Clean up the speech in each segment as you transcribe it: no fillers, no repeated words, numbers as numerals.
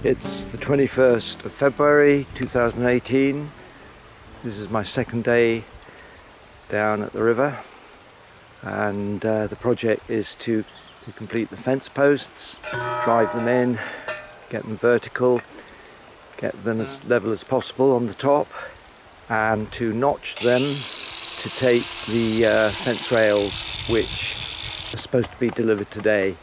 It's the 21st of February 2018. This is my second day down at the river, and the project is to complete the fence posts, drive them in, get them vertical, get them as level as possible on the top, and to notch them to take the fence rails which are supposed to be delivered today.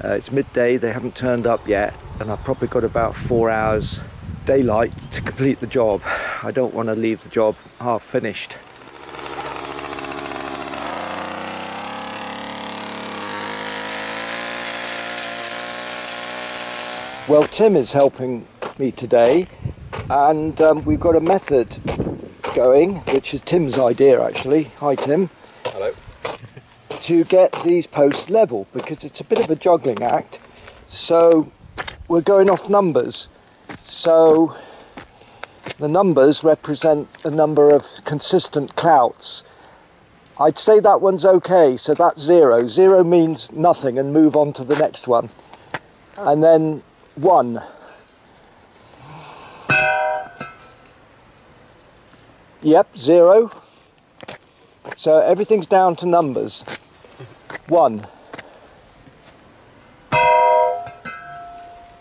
It's midday, they haven't turned up yet, and I've probably got about 4 hours daylight to complete the job. I don't want to leave the job half finished. Well, Tim is helping me today, and we've got a method going, which is Tim's idea actually. Hi Tim. Hello. To get these posts level, because it's a bit of a juggling act. So we're going off numbers. So the numbers represent a number of consistent clouts. I'd say that one's okay, so that's 0. 0 means nothing and move on to the next one. And then 1. Yep, 0. So everything's down to numbers. 1.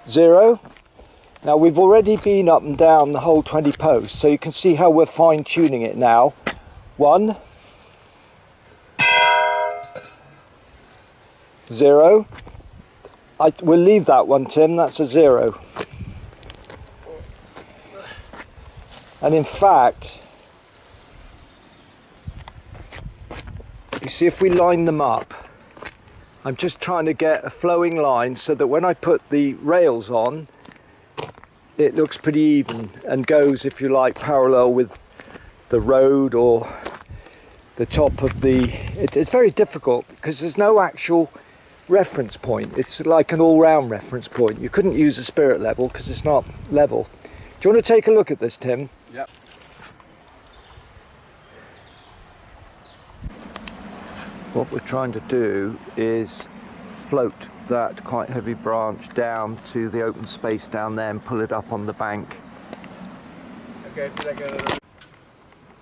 0. Now we've already been up and down the whole 20 posts, so you can see how we're fine tuning it now. 1. 0. We'll leave that one, Tim, that's a 0. And in fact, you see, if we line them up, I'm just trying to get a flowing line so that when I put the rails on, it looks pretty even and goes, if you like, parallel with the road or the top of the... It's very difficult because there's no actual reference point. It's like an all-round reference point. You couldn't use a spirit level because it's not level. Do you want to take a look at this, Tim? Yep. What we're trying to do is float that quite heavy branch down to the open space down there and pull it up on the bank. Okay,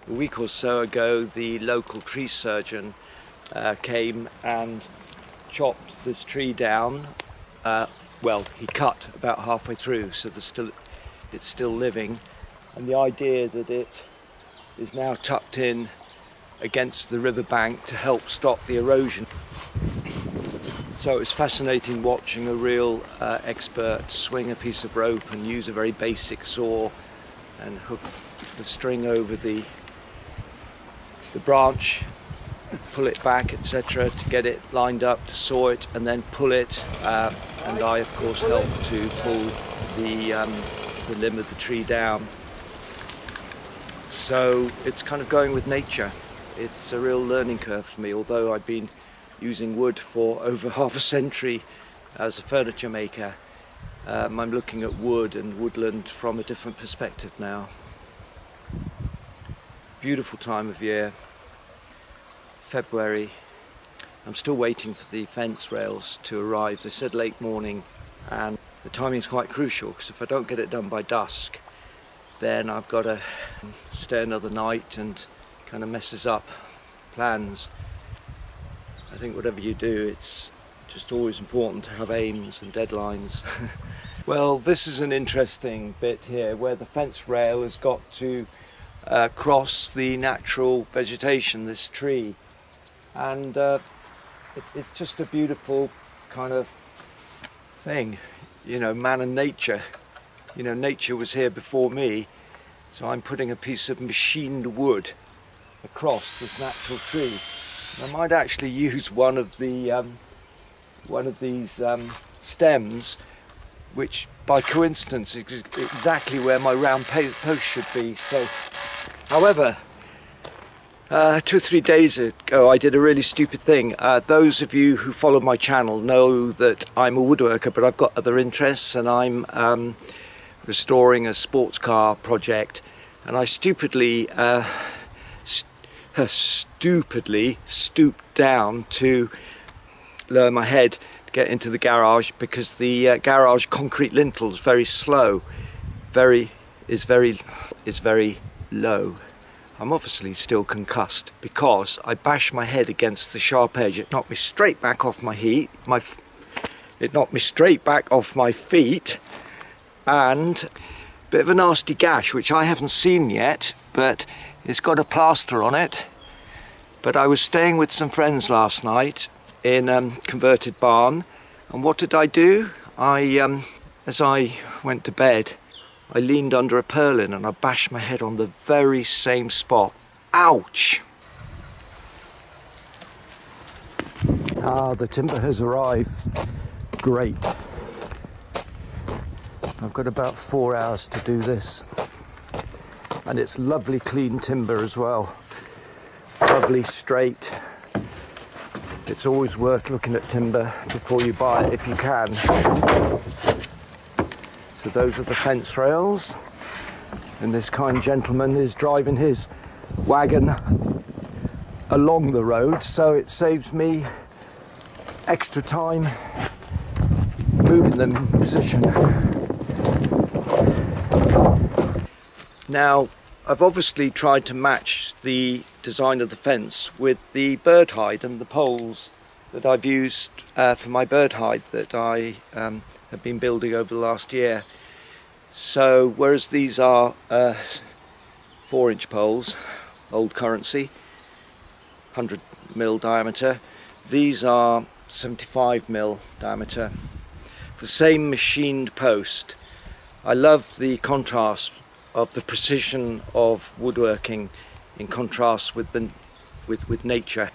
A week or so ago, the local tree surgeon came and chopped this tree down. Well, he cut about halfway through, so it's still living, and the idea that it is now tucked in against the riverbank to help stop the erosion. So it's fascinating watching a real expert swing a piece of rope and use a very basic saw and hook the string over the branch, pull it back, etc., to get it lined up, to saw it and then pull it, and I of course help to pull the limb of the tree down. So it's kind of going with nature. It's a real learning curve for me, although I've been using wood for over half a century as a furniture maker. I'm looking at wood and woodland from a different perspective now. Beautiful time of year, February. I'm still waiting for the fence rails to arrive. They said late morning, and the timing is quite crucial because if I don't get it done by dusk, then I've got to stay another night and kind of messes up plans. I think whatever you do, it's just always important to have aims and deadlines. Well, this is an interesting bit here where the fence rail has got to cross the natural vegetation, this tree, and it's just a beautiful kind of thing, you know, man and nature. You know, nature was here before me, so I'm putting a piece of machined wood across this natural tree. I might actually use one of these stems, which by coincidence is exactly where my round post should be. So, however, 2 or 3 days ago I did a really stupid thing. Those of you who follow my channel know that I'm a woodworker, but I've got other interests, and I'm restoring a sports car project, and I stupidly stooped down to lower my head get into the garage because the garage concrete lintel is very slow, is very low. I'm obviously still concussed because I bashed my head against the sharp edge. It knocked me straight back off my feet, and a bit of a nasty gash which I haven't seen yet, but it's got a plaster on it. But I was staying with some friends last night in a converted barn, and what did I do? As I went to bed, I leaned under a purlin and I bashed my head on the very same spot. Ouch! Ah, the timber has arrived. Great. I've got about 4 hours to do this. And it's lovely clean timber as well. Lovely straight. It's always worth looking at timber before you buy it if you can. So those are the fence rails, and this kind gentleman is driving his wagon along the road, so it saves me extra time moving them in position. Now, I've obviously tried to match the design of the fence with the bird hide and the poles that I've used for my bird hide that I have been building over the last year. So whereas these are 4-inch poles, old currency, 100mm diameter, these are 75mm diameter. The same machined post. I love the contrast of the precision of woodworking in contrast with nature.